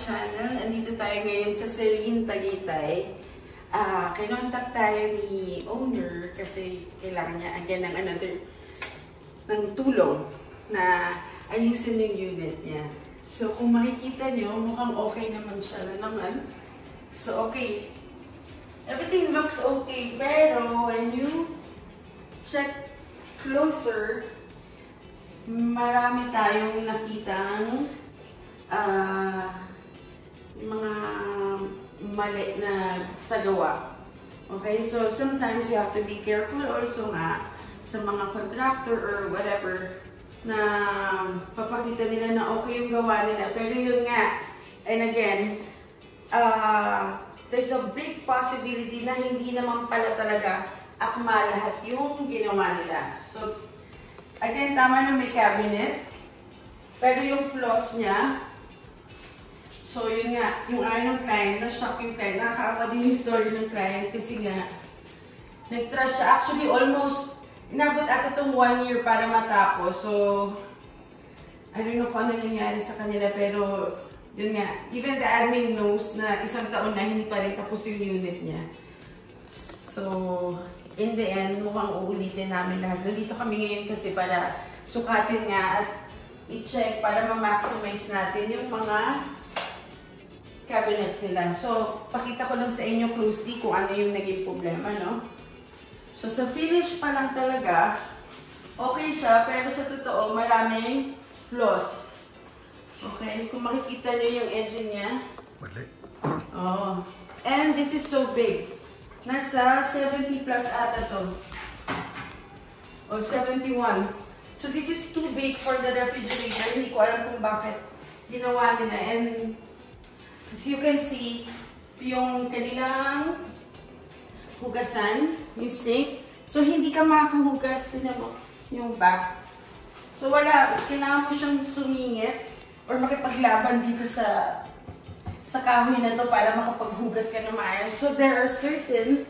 channel. Andito tayo ngayon sa Celine, Tagaytay. Kinontak tayo ni owner kasi kailangan niya again ng tulong na ayusin yung unit niya. So kung makikita nyo, mukhang okay naman siya na naman. So okay. Everything looks okay, pero when you check closer, marami tayong nakitang yung mga mali na sagawa. Okay, so sometimes you have to be careful also nga sa mga contractor or whatever na papakita nila na okay yung gawa nila. Pero yun nga, and again, there's a big possibility na hindi naman pala talaga akma lahat yung ginawa nila. So, again, tama na may cabinet, pero yung flaws niya, so yun nga, yung ng client, na-shock yung client, nakakaawa din yung story ng client kasi nga, nag-trust siya. Actually, almost, inabot ata itong 1 year para matapos. So, I don't know kung ano nangyari sa kanila, pero yun nga, even the admin knows na isang taon na hindi pa rin tapos yung unit niya. So, in the end, mukhang uulitin namin lahat. Nandito kami ngayon kasi para sukatin nga at i-check para ma-maximize natin yung mga cabinet sila. So, pakita ko lang sa inyo closely kung ano yung naging problema, no? So, sa finish pa lang talaga, okay siya, pero sa totoo, maraming flaws. Okay? Kung makikita nyo yung engine niya. Mali. Oh. And this is so big. Nasa 70 plus ata to. O 71. So, this is too big for the refrigerator. Hindi ko alam kung bakit ginawa nila. And as you can see, yung kanilang hugasan, yung sink. So, hindi ka makakahugas. Tignan mo yung back. So, wala. Kailangan mo siyang sumingit or makipaglaban dito sa kahoy na to para makapaghugas ka na maayos. So, there are certain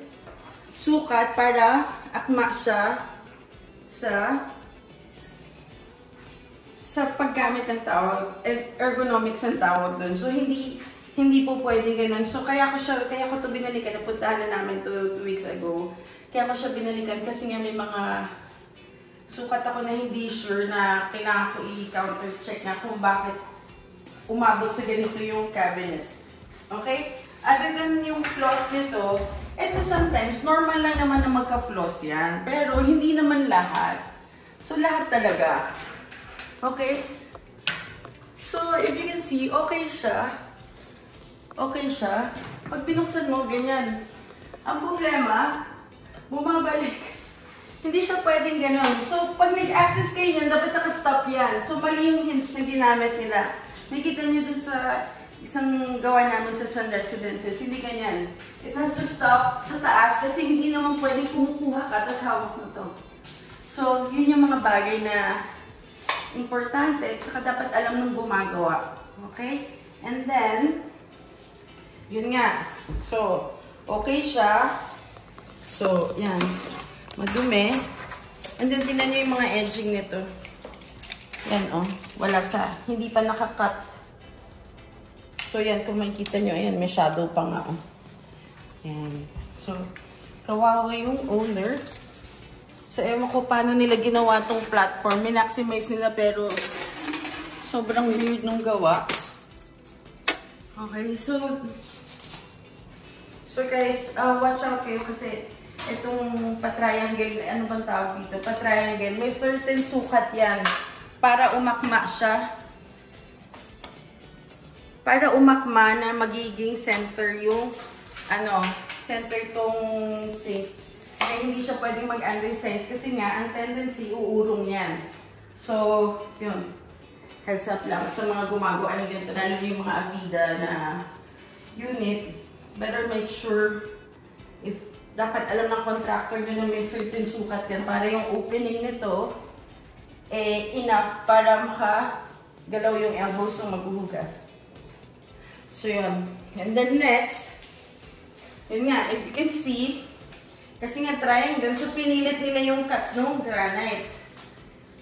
sukat para akma siya sa paggamit ng tawag, ergonomics ang tawag dun. So, hindi po pwedeng ganun. So, kaya ko to binalikan. Napuntahan na namin 2 weeks ago. Kaya ko siya binalikan kasi nga may mga sukat ako na hindi sure na kailangan ko i-counter check na kung bakit umabot sa ganito yung cabinet. Okay? Other than yung flaws nito, ito sometimes, normal lang naman na magka-flaws yan. Pero hindi naman lahat. So, lahat talaga. Okay? So, if you can see, okay siya. Okay siya. Pag binuksan mo, ganyan. Ang problema, bumabalik. Hindi siya pwedeng gano'n. So, pag nag-access kayo yan, dapat naka-stop yan. So, mali yung hinge na ginamit nila. Nakikita nyo dun sa isang gawa namin sa Sun Residences. Hindi ganyan. It has to stop sa taas kasi hindi naman pwedeng kumukuha ka tapos hawak mo to. So, yun yung mga bagay na importante. Tsaka dapat alam nung gumagawa. Okay? And then, yun nga. So, okay siya. So, yan. Madumi. And then, tingnan nyo yung mga edging nito. Yan, oh. Wala hindi pa nakakat. So, yan. Kung makikita nyo, ayan, may shadow pa nga, oh. Yan. So, kawawa yung owner. So, ewan ko paano nila ginawa tong platform. Minaximize nila, pero sobrang weird nung gawa. Okay, so guys, watch out kayo kasi itong pa-triangle, ano bang tawag dito? Pa-triangle, may certain sukat yan para umakma siya. Para umakma na magiging center yung, center itong sink. Kaya hindi siya pwedeng mag-undersize kasi nga, ang tendency, uurong yan. So, yun. Heads up lang sa mga gumagawa ng ganito, lalo yung mga Avida na unit. Better make sure if dapat alam ng contractor nyo na may certain sukat yan para yung opening nito enough para makagalaw yung elbows ng maghuhugas. So yun. And then next, yun nga, if you can see, kasi nga triangle, so pinilit nila yung cut ng granite.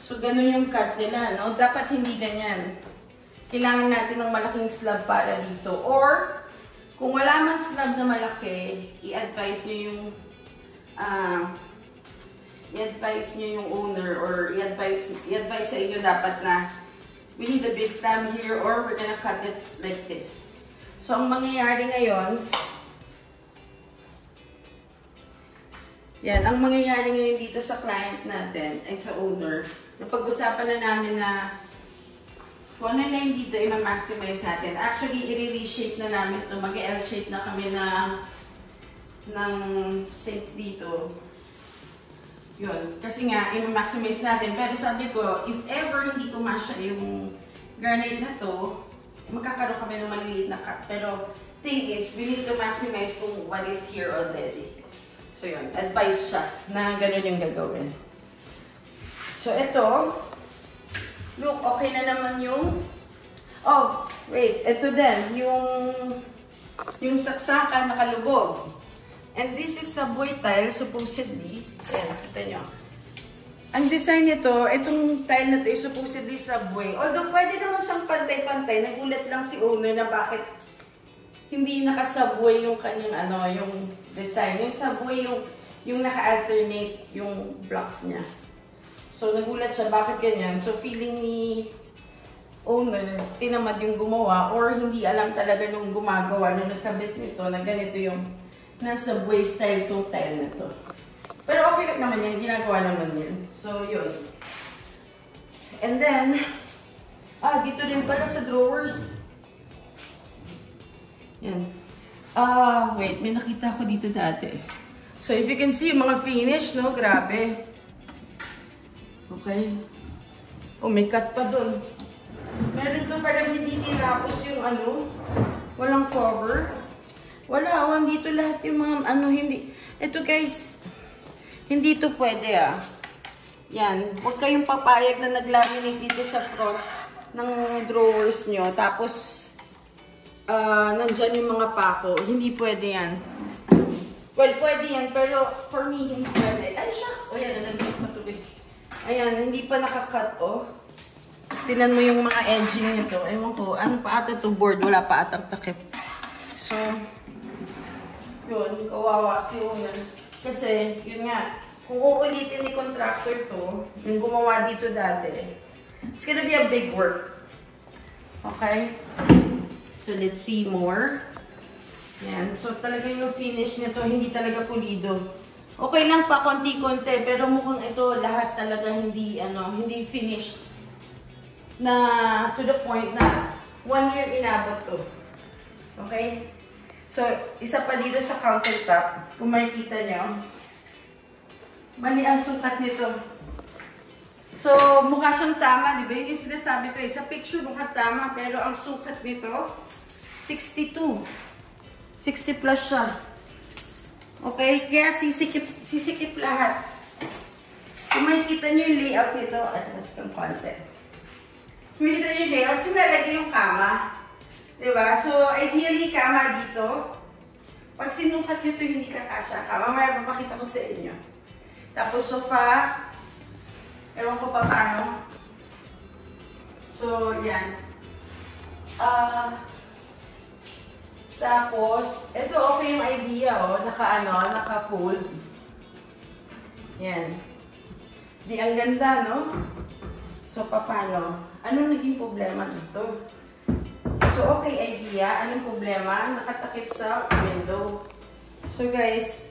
So ganun yung cut nila, no? Dapat hindi ganyan. kailangan natin ng malaking slab para dito. Or, kung wala man slab na malaki, i-advise nyo yung owner or i-advise sa inyo dapat na we need a big slab here or we're gonna cut it like this. So, ang mangyayari ngayon, ang mangyayari ngayon dito sa client natin, ay sa owner, napag-usapan na namin na kung ano na yung dito, i-maximize natin. Actually, i-reshape na namin ito. Mag-L-shape na kami ng sink dito. Yun. Kasi nga, i-maximize natin. Pero sabi ko, if ever hindi kumasya yung granite na to, magkakaroon kami ng maliliit na cut. Pero, thing is, we need to maximize kung what is here already. So yun, advice siya na gano'n yung gagawin. So ito, look, okay na naman yung, oh, wait, ito din, yung saksakan nakalubog. And this is subway tile, supposedly. Ayan, kita nyo. Ang design nito, itong tile na to is supposedly subway. Although pwede naman siyang pantay-pantay, nagulat lang si owner na bakit hindi naka-subway yung kanyang yung design. Yung subway, yung naka-alternate yung blocks niya. So, nagulat siya, bakit ganyan? So, feeling ni owner, tinamad yung gumawa or hindi alam talaga nung gumagawa, nung nagkabit nito, na ganito yung na-subway style tong tile na to. Pero okay lang naman yan, ginagawa naman yan. So, yun. And then, dito rin pala sa drawers. Yan. Wait, may nakita ko dito dati. So, if you can see, yung mga finish, no? Grabe. Okay. Oh, may cut pa dun. Meron doon parang hindi tinapos yung walang cover. Wala, andito lahat yung mga, hindi. Ito guys, hindi to pwede Yan, huwag kayong papayag na naglaminate dito sa front ng drawers nyo. Tapos, nandyan yung mga pako. Hindi pwede yan. Well, pwede yan, pero for me, hindi pwede. Ay, shucks! O yan, nandito pa tubig. Ayan, hindi pa nakakat, Tinan mo yung mga edging nito. Ewan ko, ano pa ata to board? Wala pa atang takip. So, yun, kawawa si owner. Kasi, yun nga, kung uulitin ni contractor to, yung gumawa dito dati, it's gonna be a big work. Okay? So, let's see more. Yan. So, talaga yung finish nito, hindi talaga pulido. Okay lang pa, konti-konti, pero mukhang ito, lahat talaga hindi, hindi finished. Na, to the point na, 1 year inabot to. Okay? So, isa pa dito sa countertop, kung makikita nyo, mali ang sukat nito. So, mukha siyang tama, di ba? Yung sinasabi ko sa picture mukhang tama, pero ang sukat nito, 62. 60 plus siya. Okay? Kaya sisikip lahat. Kung makikita nyo yung layout nito, atras kang konti. Kung makikita nyo yung layout, sinalagay yung kama. Diba? So, ideally, kama dito. Pag sinukat nyo ito, hindi kakasya ka. Mamaya, papakita ko sa inyo. Tapos, sofa. Ewan ko pa paano. So, yan. Tapos, ito okay yung idea, naka-fold. Yan. Di ang ganda, no? So, paano? Anong naging problema dito? So, okay idea. Anong problema? Nakatakip sa window. So, guys,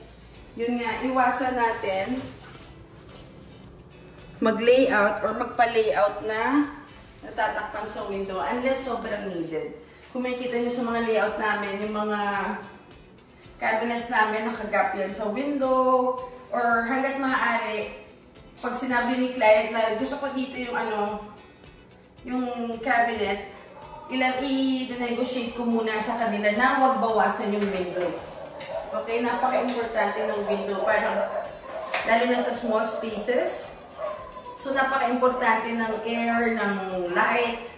yun nga, iwasan natin mag-layout or magpa-layout na natatakpan sa window unless sobrang needed. Kung makikita nyo sa mga layout namin, yung mga cabinets namin, nakagap yan sa window or hanggat maaari, pag sinabi ni client na gusto ko dito yung yung cabinet, i-negotiate ko muna sa kanila na huwag bawasan yung window. Okay, napaka-importante ng window, lalo na sa small spaces. So, napaka-importante ng air, ng light.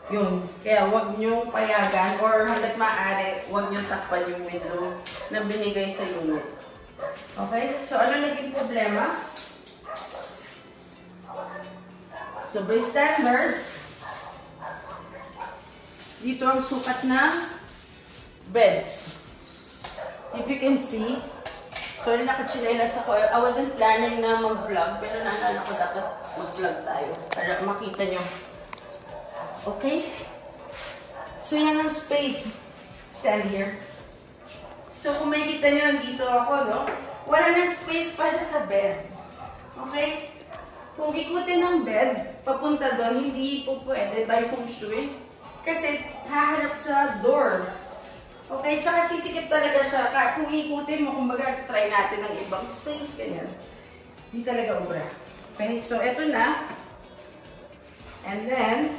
Yun. Kaya huwag nyong payagan or hanggat maaari, huwag nyong takpan yung window na binigay sa unit. Okay? So, ano naging problema? So, by standard, Dito ang sukat ng bed. If you can see, sorry nakachinelas ako. I wasn't planning na mag-vlog, pero naalala ko dapat mag-vlog tayo para makita nyo. Okay? So yan ang space. Stand here. So kung makikita nyo, nandito ako, no? Wala nang space para sa bed. Okay? Kung ikutin ng bed, papunta doon, hindi po pwede by feng shui. Kasi haharap sa door. Okay? Tsaka sisikip talaga siya. Kung ikutin mo, kumbaga, try natin ng ibang space, ganyan. Di talaga obra. Okay? So, eto na. And then,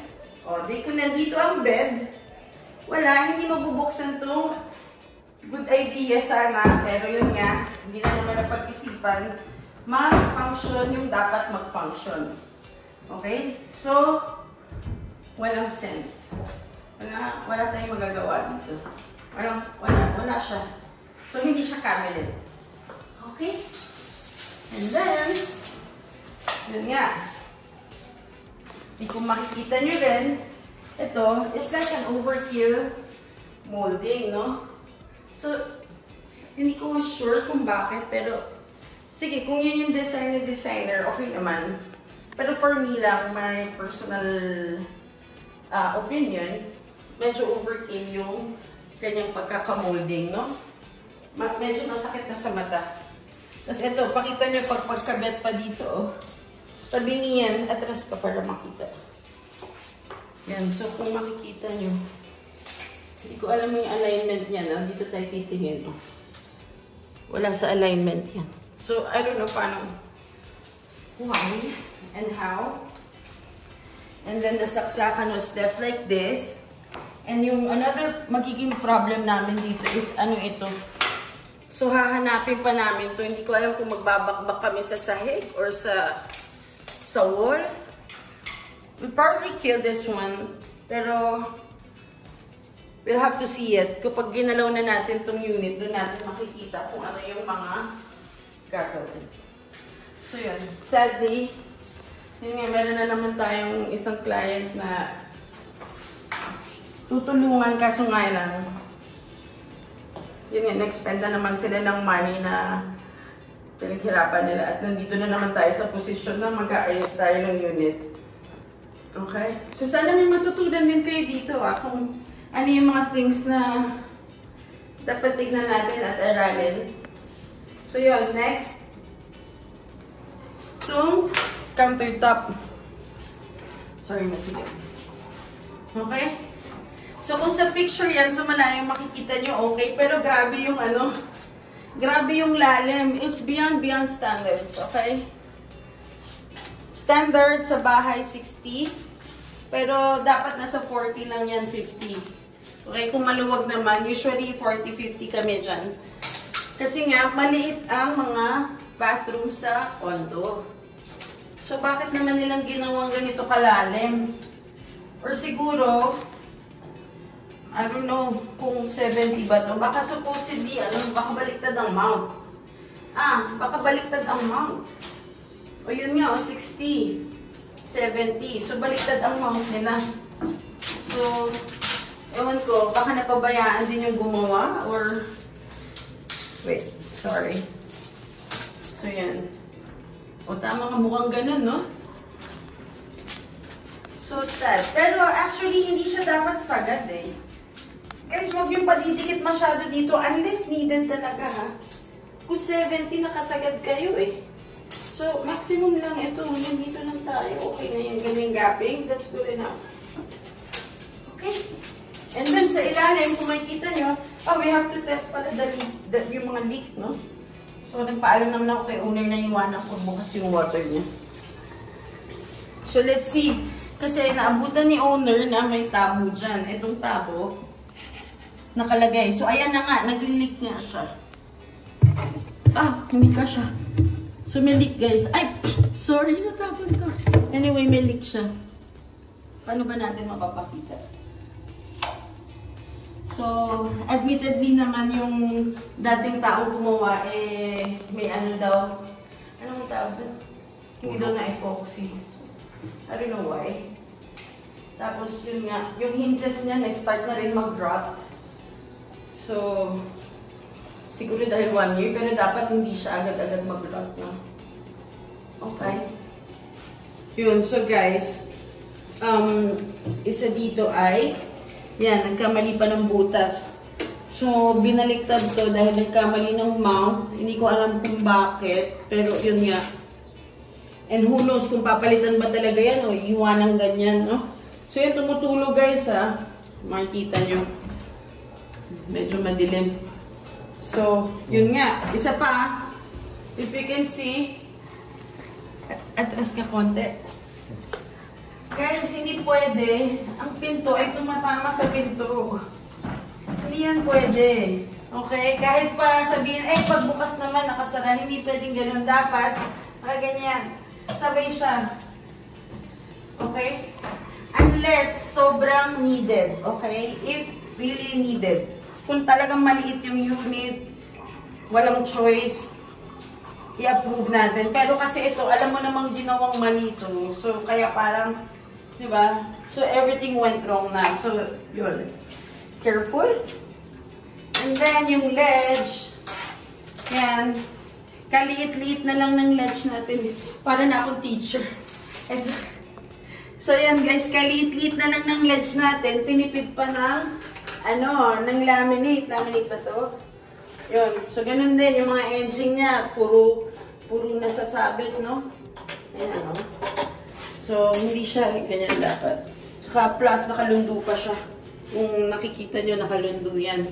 di ko nandito ang bed. Wala, hindi mabubuksan itong good idea sana. Pero yun nga, hindi na naman napag-isipan. Mag-function yung dapat mag-function. Okay? So, walang sense. Wala tayong magagawa dito. Wala siya. So, hindi siya cabinet. Okay? And then, yun nga. Kung makikita nyo rin, ito is like an overkill molding, no? So, hindi ko sure kung bakit, pero sige, kung yun yung designer, okay naman. Pero for me lang, my personal opinion, medyo overkill yung kanyang pagkakamolding, no? Medyo masakit na sa mata. Tapos ito, pakita nyo pagkabet pa dito, oh. Tabi niyan, atras ka para makita. Yan, so kung makikita nyo, hindi ko alam yung alignment niya, no? Dito tayo titingin, oh. Wala sa alignment yan. So, I don't know paano, why and how. And then the saksakan was left like this. And yung another magiging problem namin dito is ano ito. So, hahanapin pa namin to. Hindi ko alam kung magbabakbak kami sa sahig or sa wall. We'll probably kill this one. Pero, we'll have to see it. Kapag ginalaw na natin tong unit, doon natin makikita kung ano yung mga gagawin. So, yun. Sadly, yun nga, meron na naman tayong isang client na tutulungan, kaso nga lang, yun nga, nag-spend na naman sila ng money na pinaghirapan nila at nandito na naman tayo sa posisyon na mag-aayos tayo ng unit. Okay? So, sana may matutunan din kayo dito, kung ano yung mga things na dapat tignan natin at aralin. So, yun, next. So, countertop. Sorry, masigit. Okay? So, kung sa picture yan, sa malayo makikita nyo, okay. Pero grabe yung ano, grabe yung lalim. It's beyond standards, okay? Standard sa bahay, 60. Pero dapat nasa 40 lang yan, 50. Okay, kung maluwag naman, usually 40-50 kami dyan. Kasi nga, maliit ang mga bathroom sa condo. So, bakit naman nilang ginawang ganito kalalim? Or siguro, I don't know kung 70 ba ito. Baka supposedly, baka baliktad ang mount. Baka baliktad ang mount. O yun nga, 60, 70. So, baliktad ang mount nila. So, ewan ko, baka napabayaan din yung gumawa or... Wait, sorry. So, yan. O, tama nga mukhang ganun, no? So sad. Pero actually, hindi siya dapat sagad eh. Guys, huwag yung padidikit masyado dito unless needed talaga, ha? Kung 70, nakasagad kayo eh. So, maximum lang ito. Nandito lang tayo. Okay na yung galing gapping. That's good enough. Okay? And then, sa ilalim, kung makikita nyo, we have to test pala yung mga leak, no? So, nagpaalam naman ako kay owner na iwanan ko bukas yung water niya. So, let's see. Kasi naabutan ni owner na may tabo dyan. Itong tabo, nakalagay. So, ayan na nga. Nag-leak nga siya. Hindi ka siya. So, may leak, guys. Ay! Sorry, natapon ko. Anyway, may leak siya. Paano ba natin mapapakita? So, admittedly naman yung dating taong gumawa, may ano daw. Anong tawag doon? Hindi daw na epoxy. I don't know why. Tapos yun nga, yung hinges niya nag-start na rin mag-rot. So, siguro dahil 1 year, pero dapat hindi siya agad-agad mag-rot, no? Okay. Yun, so guys, isa dito ay, yan, nagkamali pa ng butas. So, binaliktad to dahil nagkamali ng mount. Hindi ko alam kung bakit, pero yun nga. And who knows kung papalitan ba talaga yan o iwan ng ganyan, no? So, yan, tumutulo guys, ha. Makikita nyo. Medyo madilim. So, yun nga. Isa pa, if you can see, atras ka konti. Guys, hindi pwede. Ang pinto ay tumatama sa pinto. Hindi yan pwede. Okay? Kahit pa sabihin, pagbukas naman, nakasara. Hindi pwedeng ganun. Dapat, nakaganyan. Sabay siya. Okay? Unless sobrang needed, okay? If really needed. Kung talagang maliit yung unit, walang choice, i-approve natin. Pero kasi ito, alam mo namang ginawang mali ito. So, kaya parang, di ba? So, everything went wrong na. So, yun. Careful. And then, yung ledge, yan. Kaliit-liit na lang ng ledge natin. Para na akong teacher. Ito. So, yan guys, kaliit-liit na lang ng ledge natin. Tinipid pa ng, ng laminate. Laminate pa to. Yun. So, ganun din. Yung mga edging niya, puro nasasabit, no? Ayan, no? So, hindi siya ganyan dapat. Saka, plus, nakalundo pa siya. Kung nakikita nyo, nakalundo yan.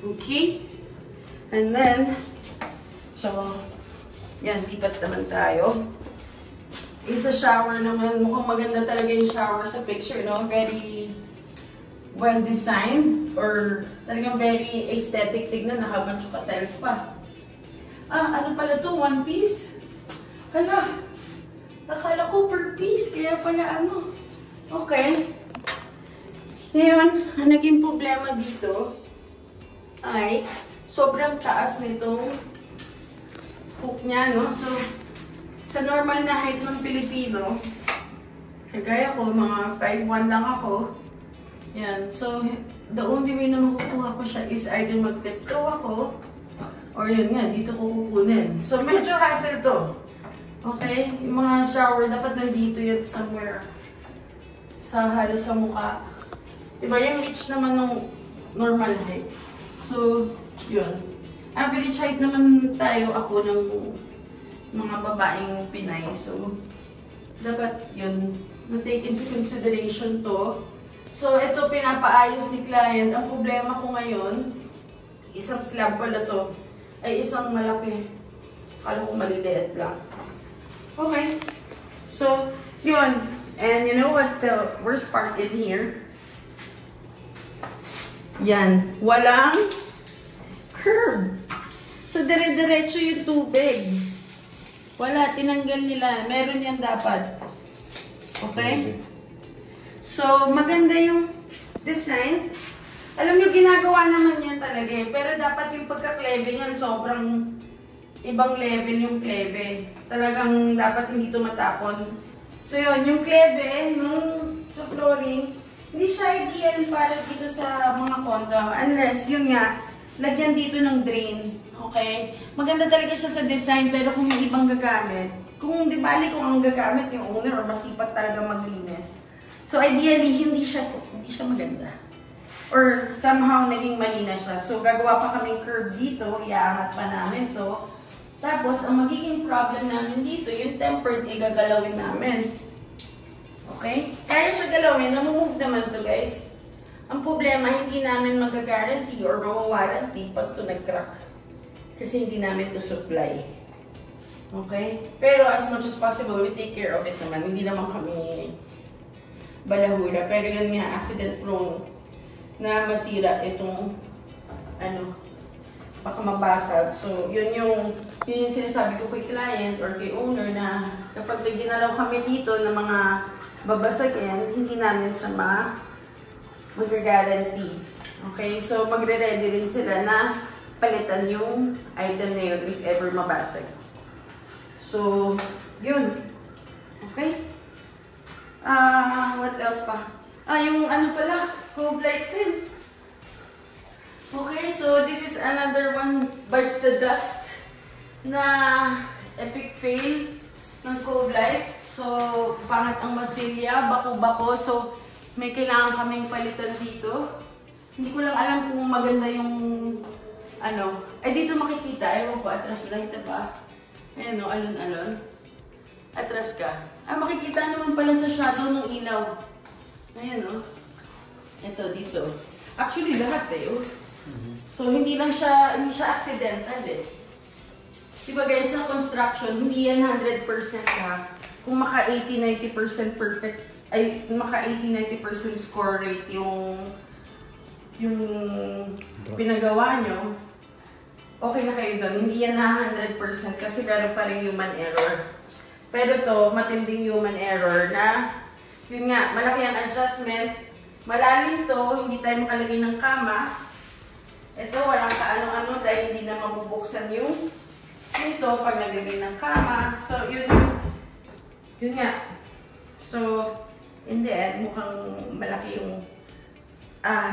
Okay? And then, so, yan, lipat naman tayo. Isa shower naman, mukhang maganda talaga yung shower sa picture, no? Very well designed or talagang very aesthetic. Tignan, nakabancho tiles pa. Ano pala to? 1 piece? Hala, akala ko per piece, kaya pala ano. Okay. Ngayon, ang naging problema dito ay sobrang taas nitong hook niya, no? So, sa normal na height ng Pilipino, kagaya ko, mga 5'1" lang ako. Yan. So, the only way na makukuha ko siya is either mag-tiptoe ako, or yun nga, dito ko kukunin. So, medyo hassle to. Okay? Yung mga shower, dapat nandito yan somewhere. Sa halos sa mukha. Diba? Yung reach naman ng normal height. So, yun. Average height naman tayo ako ng mga babaeng Pinay. So, dapat yun, na-take into consideration to. So, ito pinapaayos ni client. Ang problema ko ngayon, isang slab pala to, ay isang malaki. Kala ko maliliit lang. Okay. So, yun. And you know what's the worst part in here? Yan. Walang curve. So, dire-diretso yung tubig. Wala, tinanggal nila. Meron yan dapat. Okay? So, maganda yung design. Alam nyo, ginagawa naman yan talaga eh. Pero dapat yung pagka-klebe niyan, sobrang ibang level yung klebe. Talagang dapat hindi tumatapon. So, yun, yung klebe, nung sa flooring, hindi siya ideal para dito sa mga condo. Unless, yun nga, lagyan dito ng drain. Okay? Maganda talaga siya sa design, pero kung may ibang gagamit, kung di bali kung ang gagamit yung owner or masipag talaga maglinis. So ideally, hindi siya maganda. Or somehow naging mali na siya. So gagawa pa kaming curve dito, iaangat pa namin to. Tapos, ang magiging problem namin dito, yung tempered, igagalawin namin. Okay? Kaya siya galawin, namumove naman to guys. Ang problema, hindi namin mag-guarantee or mawawarranty pag to nag-crack. Kasi hindi namin to supply. Okay? Pero as much as possible, we take care of it naman. Hindi naman kami balahura. Pero yun nga, accident prone na masira itong baka mabasag. So, yun yung sinasabi ko kay client or kay owner na kapag may ginalaw kami dito ng mga babasagin, hindi namin siya mag-guarantee. Okay? So, magre-ready rin sila na palitan yung item na yun if ever mabasag. So, yun. Okay? What else pa? Yung ano pala, Cove Light din. Okay, so this is another one, Bites the Dust na epic fail ng Cove Light. So, pangit ang masilya, bako-bako. So, may kailangan kaming palitan dito. Hindi ko lang alam kung maganda yung ano. Ay, dito makikita. Ewan ko, atras ba? Kita ba? Ayan o, alon-alon. Atras ka. Makikita naman pala sa shadow ng ilaw. Ayan o. Ito, dito. Actually, lahat eh. So, hindi siya accidental eh. Diba guys, sa construction, hindi yan 100% ha. Kung maka 80-90% perfect, ay maka 80-90% score rate yung pinagawa nyo, okay na kayo doon. Hindi yan na 100% kasi meron pa rin human error. Pero to, matinding human error na, yun nga, malaki ang adjustment, malalim to, hindi tayo makalagay ng kama. Ito, walang kaano-ano dahil hindi na mabubuksan yung ito pag naglagay ng kama. So, yun nga. So, in the end, mukhang malaki yung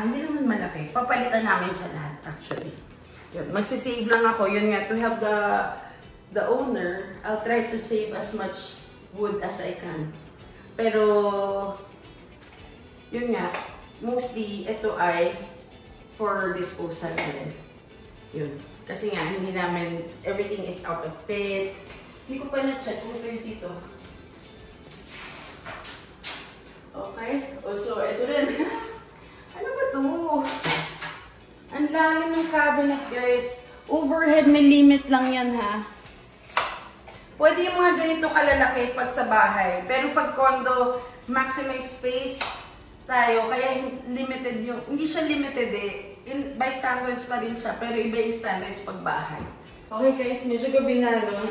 hindi naman malaki. Papalitan namin siya lahat, actually. Yun, magsisave lang ako. Yun nga, to help the owner, I'll try to save as much wood as I can. Pero, yun nga, mostly, ito ay for disposal na rin. Yun. Kasi nga, hindi namin, everything is out of fit. Hindi ko pa na-check kung ito dito. Okay? So, ito rin. Ano ba ito? Ang lalim ng cabinet, guys. Overhead, may limit lang yan, ha? Pwede yung mga ganito kalalaki pag sa bahay. Pero pag condo, maximize space tayo. Kaya limited yung, hindi siya limited eh. By standards pa rin siya, pero iba yung standards pag bahay. Okay guys, medyo gabi na nun.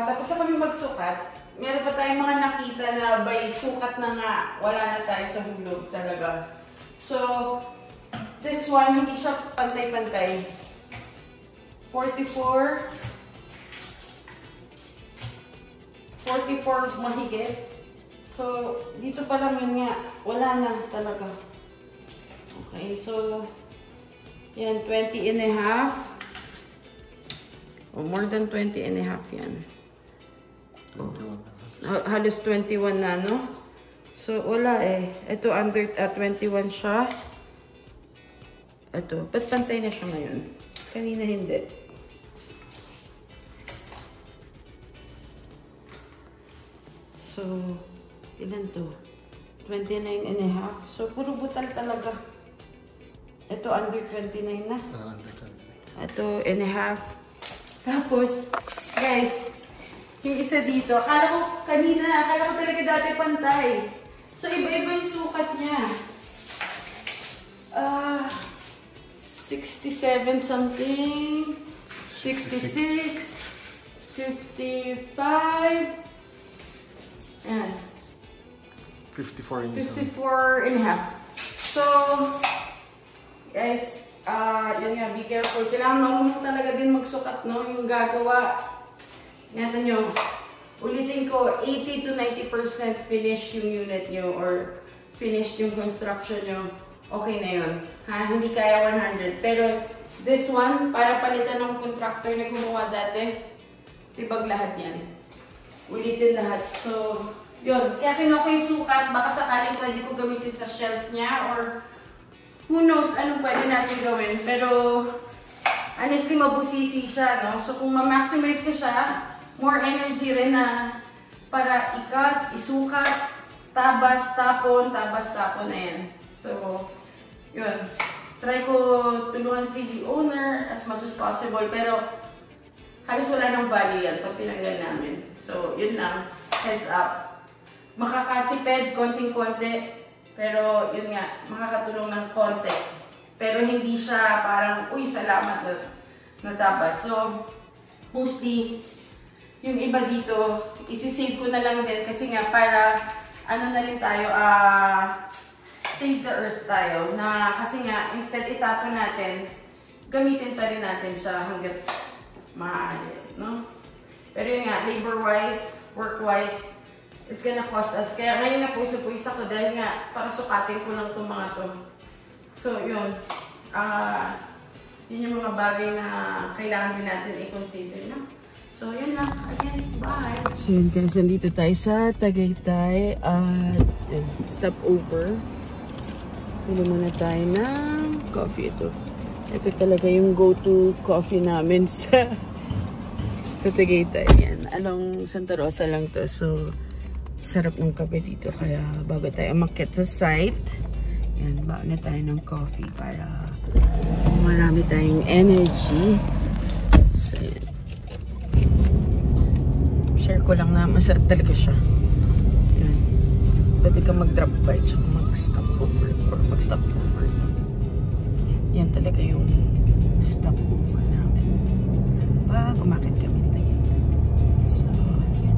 Tapos na kami magsukat. Meron pa tayong mga nakita na by sukat na nga, wala na tayo sa hulog talaga. So, this one, hindi siya pantay-pantay. 44 mahigit. So, dito pa lang yun nga, wala na talaga. Okay, so, yan, 20 and a half. O, more than 20 and a half yan. Oh, halos 21 na, no? So, wala eh. Ito, under 21 siya. Ito, ba't pantay na siya ngayon? Kanina hindi. So, ilan to? 29 and a half. So, puro butal talaga. Ito, under 29 na. Under 29. Ito, and a half. Tapos, guys, yung isa dito, akala ko talaga dati pantay. So, iba-iba yung sukat niya. 67 something, 66, 55, and 54 and 54 and a half. So, guys, yun nga, be careful. Kailangan marunong talaga din magsukat, no? Yung gagawa. Ingatan nyo, ulitin ko, 80 to 90% finish yung unit nyo or finished yung construction nyo. Okay na yun. Ha? Hindi kaya 100. Pero this one, para palitan ng contractor na gumawa dati, tibag lahat yan. Ulitin lahat. So, yun. Kaya kinuha ko yung sukat. Baka sakaling pwede ko gamitin sa shelf niya or who knows anong pwede natin gawin. Pero, honestly, mabusisi siya, no? So, kung ma-maximize ko siya, more energy rin na para ikat, isukat, tabas, tapon na yan. So, yun. Try ko tulungan si owner as much as possible. Pero, halos wala ng value yan pag tinanggal namin. So, yun lang. Heads up. Makakatipid, konting-konti. Pero, yun nga, makakatulong ng konti. Pero, hindi siya parang, uy, salamat na tabas. So, mostly, yung iba dito, isi-save ko na lang din. Kasi nga, para, ano na rin tayo, save the earth tayo. Na, kasi nga, instead itapon natin, gamitin pa rin natin siya hanggat maaari, no? Pero yun nga, labor-wise, work-wise, it's gonna cost us. Kaya ngayon napuso-puwis ako dahil nga para sukatin ko lang itong mga to. So, yun. Yun yung mga bagay na kailangan din natin i-consider, no? So, yun lang. Again, bye! So, yun guys, nandito tayo sa Tagaytay at stop over. Pili muna tayo ng coffee ito. Ito talaga yung go-to coffee namin sa Tagaytay. Yan. Along Santa Rosa lang to. So, sarap ng kape dito. Kaya bago tayo umakyat sa site, yan, bago na tayo ng coffee para marami tayong energy. So, yan. Share ko lang na masarap talaga siya. Yan. Pwede ka mag-drop by tsaka mag-stop over or mag-stop over. Yan talaga yung stop over namin. Pag umakit kami Tagaytay. So, yan.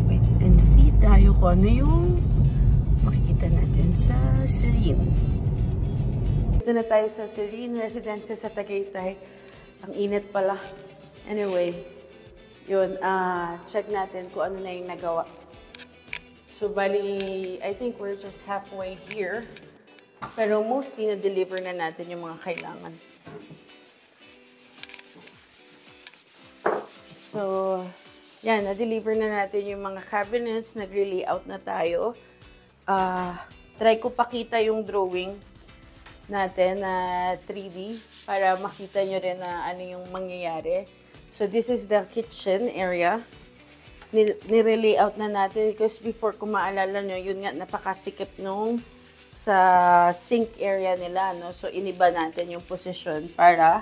Wait and see tayo kung ano yung makikita natin sa Serene. Ito na tayo sa Serene Residences sa Tagaytay. Ang init pala. Anyway. Yun, check natin kung ano na yung nagawa. So, bali, I think we're just halfway here. Pero mostly, na-deliver na natin yung mga kailangan. So, yan, na-deliver na natin yung mga cabinets. Nag-layout na tayo. Try ko pakita yung drawing natin na 3D para makita nyo rin na ano yung mangyayari. So, this is the kitchen area. Nire-layout na natin because before, kung maalala nyo, yun nga, napakasikip nung sa sink area nila, no? So, iniba natin yung position para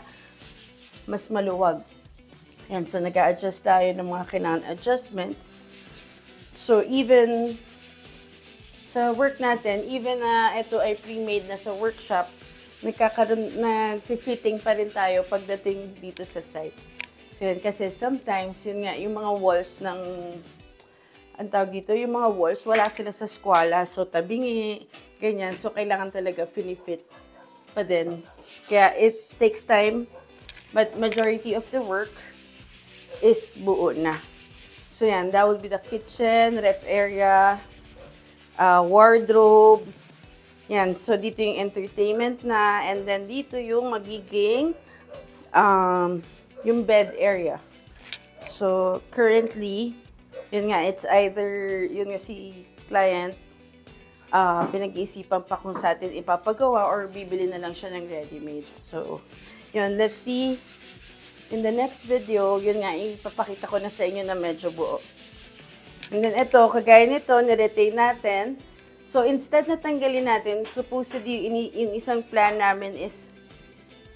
mas maluwag. Yan, so nag-a-adjust tayo ng mga kailangan adjustments. So, even sa work natin, even na ito ay pre-made na sa workshop, nag-fitting pa rin tayo pagdating dito sa site. So, yun, kasi sometimes, yun nga, yung mga walls ng, ang tawag dito, yung mga walls, wala sila sa skwala. So, tabingi, ganyan. So, kailangan talaga finifit pa din. Kaya, it takes time, but majority of the work is buo na. So, yan, that would be the kitchen, ref area, wardrobe. Yan, so, dito yung entertainment na, and then dito yung magiging, yung bed area. So, currently, yun nga, it's either, yun nga si client, pinag-iisipan pa kung sa atin ipapagawa or bibili na lang siya ng ready-made. So, yun, let's see. In the next video, yun nga, ipapakita ko na sa inyo na medyo buo. And then, ito, kagaya nito, niretain natin. So, instead na tanggalin natin, supposedly, yung isang plan namin is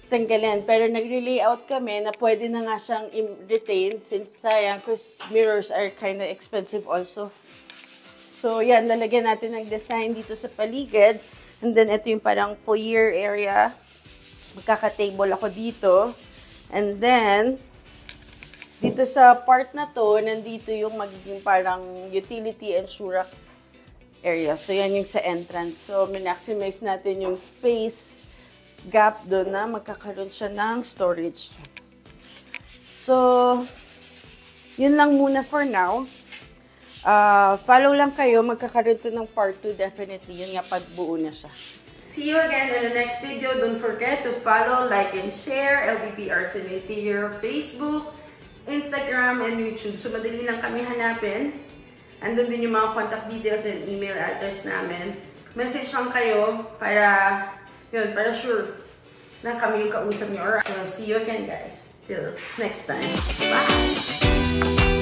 tanggalin. Pero nagre-layout kami na pwede na nga siyang retain since sayang because mirrors are kind of expensive also. So, yan, lalagyan natin ng design dito sa paligid. And then, ito yung parang foyer area. Magkaka-table ako dito. And then, dito sa part na to, nandito yung magiging parang utility and shurak area. So, yan yung sa entrance. So, min-maximize natin yung space gap doon na magkakaroon siya ng storage. So, yun lang muna for now. Follow lang kayo. Magkakaroon to ng part 2 definitely. Yun nga, pagbuo na siya. See you again in the next video. Don't forget to follow, like, and share LBP Arts and Interior, Facebook, Instagram, and YouTube. So, madali lang kami hanapin. Andun din yung mga contact details and email address namin. Message lang kayo para yun, para sure na kami yung kausap niyo. So, see you again, guys. Till next time. Bye!